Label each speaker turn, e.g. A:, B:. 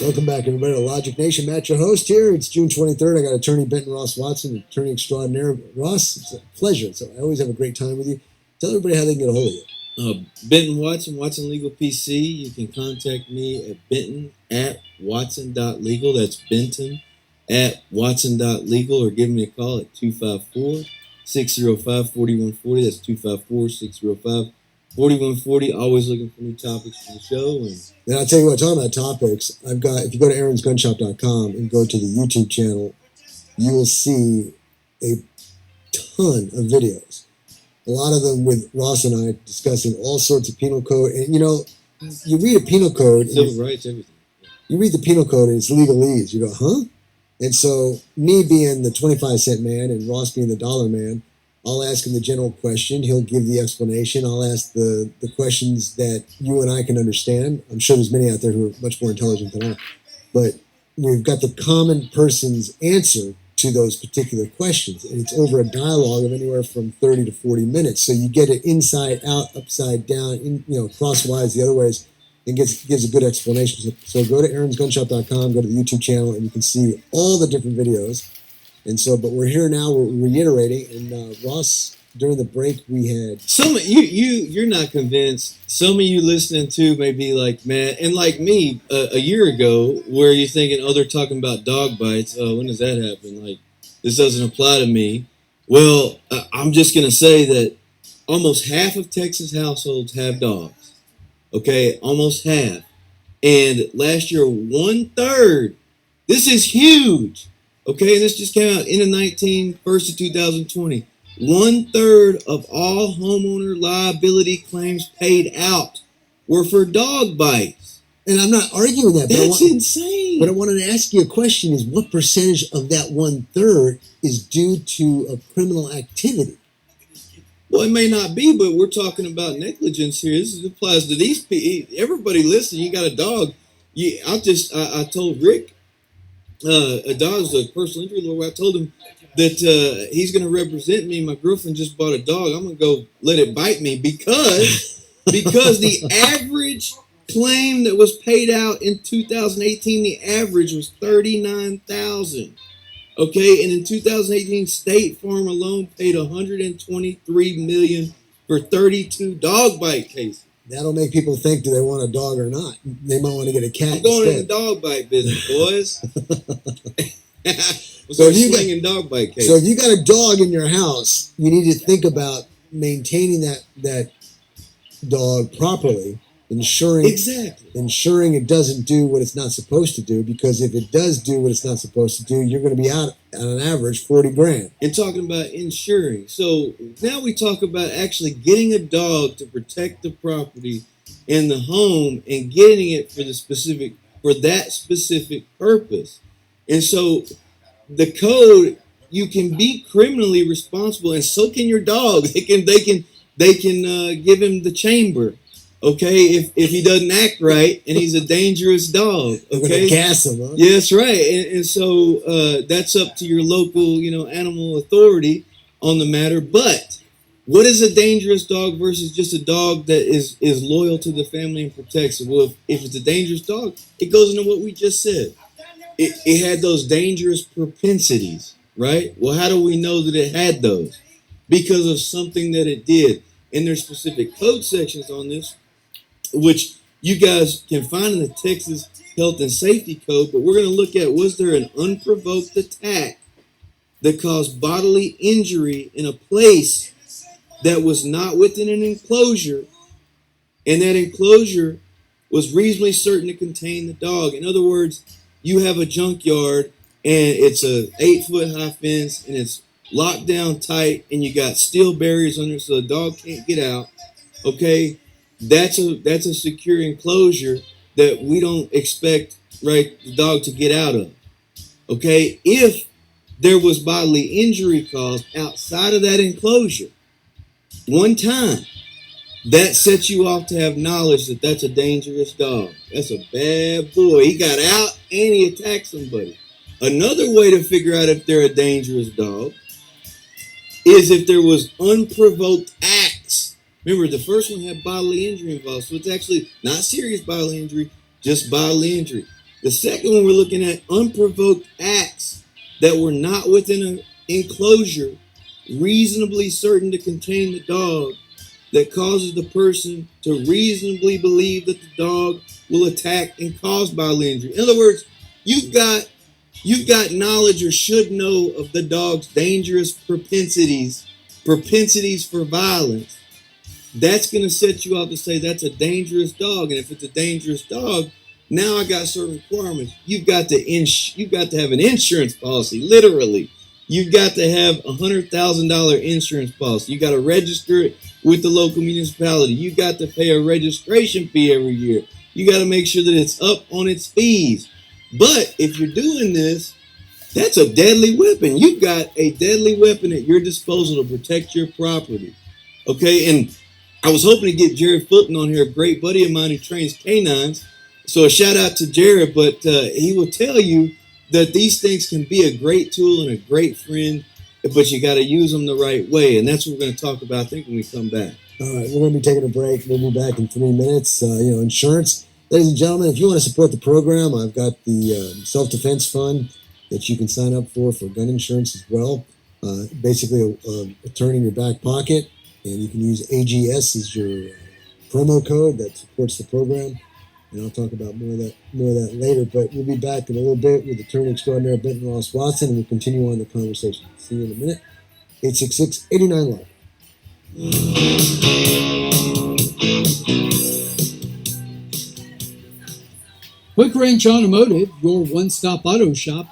A: Welcome back, everybody, to Logic Nation. Matt, your host here. It's June 23rd. I got attorney Benton Ross Watson, attorney extraordinaire. Ross, it's a pleasure. So I always have a great time with you. Tell everybody how they can get a hold of you.
B: Benton Watson, Watson Legal PC. You can contact me at benton@watson.legal. That's benton@watson.legal, or give me a call at 254-605-4140. That's 254-605-4140. Always looking for new topics for the show.
A: And I'll tell you what, talking about topics, if you go to aaronsgunshop.com and go to the YouTube channel, you will see a ton of videos. A lot of them with Ross and I discussing all sorts of penal code. And, you read a penal code.
B: Civil rights, everything.
A: You read the penal code and it's legalese. You go, huh? And so me being the 25-cent man and Ross being the dollar man, I'll ask him the general question. He'll give the explanation. I'll ask the questions that you and I can understand. I'm sure there's many out there who are much more intelligent than I. But we've got the common person's answer to those particular questions. And it's over a dialogue of anywhere from 30 to 40 minutes. So you get it inside out, upside down, crosswise, the other ways, and gives a good explanation. So go to aaronsgunshop.com, go to the YouTube channel, and you can see all the different videos. And so, but we're here now, we're reiterating, and Ross, during the break we had...
B: Some of you're not convinced. Some of you listening to may be like, man, and like me, a year ago, where you're thinking, oh, they're talking about dog bites. Oh, when does that happen? Like, this doesn't apply to me. Well, I'm just going to say that almost half of Texas households have dogs. Okay, almost half. And last year, 1/3. This is huge. Okay, this just came out in the 1st of 2020. 1/3 of all homeowner liability claims paid out were for dog bites.
A: And I'm not arguing that.
B: That's insane.
A: But I wanted to ask you a question: is what percentage of that 1/3 is due to a criminal activity?
B: Well, it may not be, but we're talking about negligence here. This applies to these people. Everybody listen, you got a dog. I told Rick, a dog's a personal injury lawyer. I told him that he's going to represent me. My girlfriend just bought a dog. I'm going to go let it bite me because the average claim that was paid out in 2018, the average was $39,000. Okay, and in 2018, State Farm alone paid $123 million for 32 dog bite cases.
A: That'll make people think, do they want a dog or not? They might want to get a cat.
B: I'm going
A: instead.
B: in the dog bite business, boys. So if you
A: got a dog in your house, you need to think about maintaining that dog properly, ensuring it doesn't do what it's not supposed to do. Because if it does do what it's not supposed to do, you're going to be out on an average $40,000.
B: And talking about insuring, so now we talk about actually getting a dog to protect the property in the home and getting it for that specific purpose. And so the code, you can be criminally responsible, and so can your dog. They can give him the chamber. Okay, if he doesn't act right and he's a dangerous dog, okay,
A: gas him. Huh?
B: Yeah, that's right. And so that's up to your local, animal authority on the matter. But what is a dangerous dog versus just a dog that is loyal to the family and protects it? Well, if it's a dangerous dog, it goes into what we just said. It had those dangerous propensities, right? Well, how do we know that it had those? Because of something that it did. And there's specific code sections on this, which you guys can find in the Texas Health and Safety Code, but we're going to look at, was there an unprovoked attack that caused bodily injury in a place that was not within an enclosure, and that enclosure was reasonably certain to contain the dog? In other words, you have a junkyard, and it's a 8-foot high fence, and it's locked down tight, and you got steel barriers under it so the dog can't get out. Okay, that's a secure enclosure that we don't expect the dog to get out of. Okay, if there was bodily injury caused outside of that enclosure one time, that sets you off to have knowledge that that's a dangerous dog. That's a bad boy. He got out and he attacked somebody. Another way to figure out if they're a dangerous dog is if there was unprovoked acts. Remember, the first one had bodily injury involved, so it's actually not serious bodily injury, just bodily injury. The second one, we're looking at unprovoked acts that were not within an enclosure, reasonably certain to contain the dog, that causes the person to reasonably believe that the dog will attack and cause bodily injury. In other words, you've got knowledge or should know of the dog's dangerous propensities for violence. That's going to set you up to say that's a dangerous dog. And if it's a dangerous dog, now I got certain requirements. You've got to have an insurance policy, literally. You've got to have a $100,000 insurance policy. You got to register it with the local municipality. You got to pay a registration fee every year. You got to make sure that it's up on its fees. But if you're doing this, that's a deadly weapon. You've got a deadly weapon at your disposal to protect your property. Okay, and I was hoping to get Jared Fulton on here, a great buddy of mine who trains canines. So a shout out to Jared, but he will tell you that these things can be a great tool and a great friend, but you got to use them the right way. And that's what we're going to talk about, I think, when we come back.
A: All right, we're going to be taking a break. We'll be back in 3 minutes. Insurance. Ladies and gentlemen, if you want to support the program, I've got the self-defense fund that you can sign up for gun insurance as well. Basically, a turn in your back pocket, and you can use AGS as your promo code that supports the program. And I'll talk about more of that later. But we'll be back in a little bit with Attorney Extraordinary Benton Ross Watson, and we'll continue on the conversation. See you in a minute. 866-89-LIVE.
C: Quick Range Automotive, your one-stop auto shop,